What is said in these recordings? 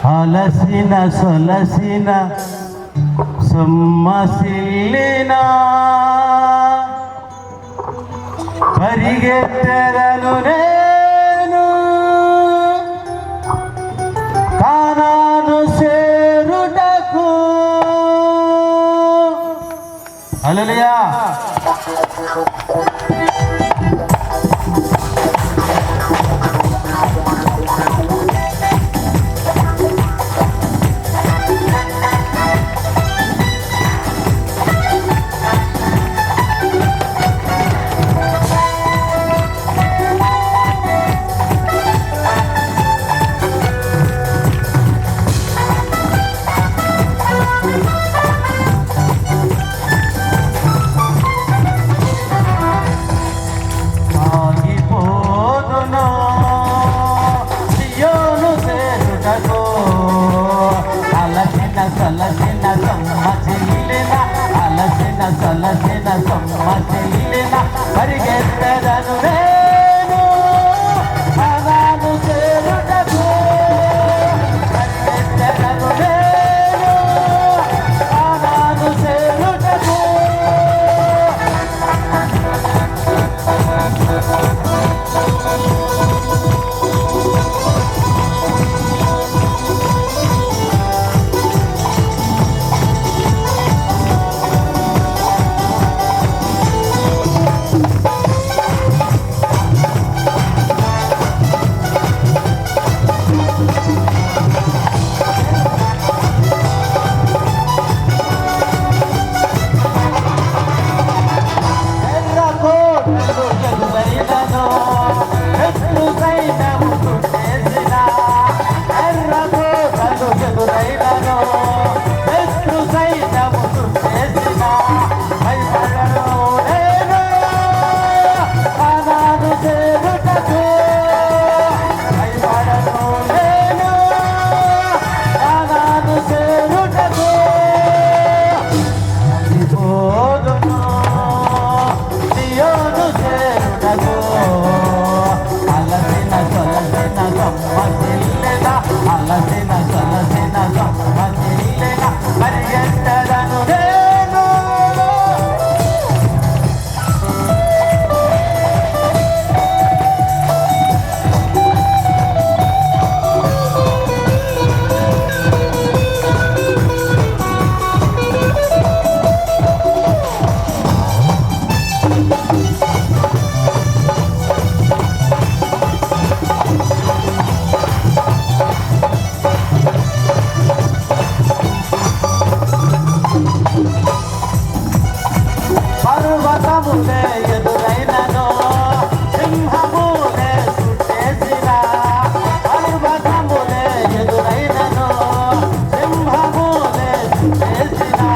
అలసిన సొలసిన సొమ్మసిల్లిన పరిగెత్తెదను నేను కానాను చేరుటకు. హల్లెలూయా. సలసిన సొమ్మసిల్లిన పరిగెత్తెదను నేను కానాను చేరుటకు. పరిగెత్తెదను నేను కానాను చేరుటకు. పర్వతములే ఎదురైనను సింహములే చుట్టేసినా. పర్వతములే ఎదురైనను సింహములే చుట్టేసినా.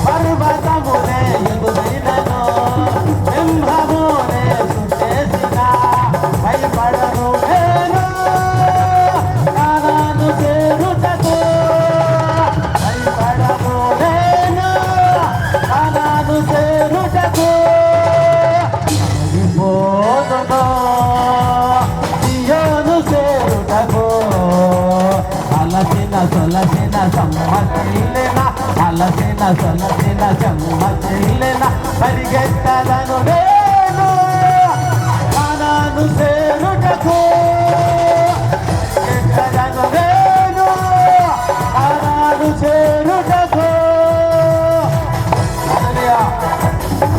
పర్వతములే ఎదురైనను సింహములే చుట్టేసినా. భయపడను నేను కానాను చేరుటకు. భయపడను నేను కానాను చేరుటకు. పోదును సియోను చేరుటకు. అలసిన సొలసిన సమ్మసిల్లిన అలసిన సొలసిన సమ్మసిల్లిన పరిగెత్తదను నేను కానాను చేరుటకు.